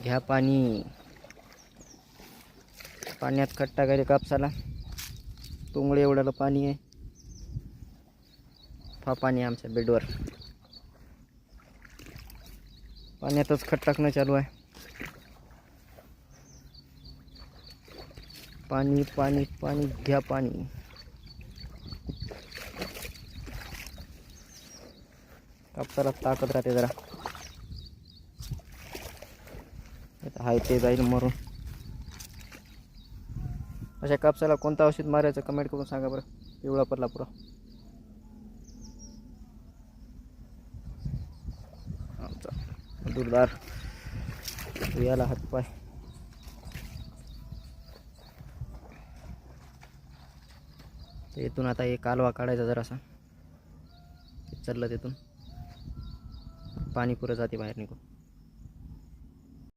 घ्या पाणी. पाण्यात खत टाकायचे कापसाला. तोंगळे एवढ्याला पाणी आहे. पाणी आहे आमच्या बेडवर. पाण्यातच खत टाकणं चालू आहे. पाणी पाणी पाणी घ्या पाणी. कापसाला ताकद राहते जरा. हाय ते जाईल मरून. अशा कापसाला कोणतं औषध मारायचं कमेंट करून सांगा बरं. पिवळा पडला पुरा. आमचा दूरदार याला हातपाय. इथून आता एक कालवा काढायचा जरासा. चाललं तिथून पाणी पुरं जाते बाहेर निघून.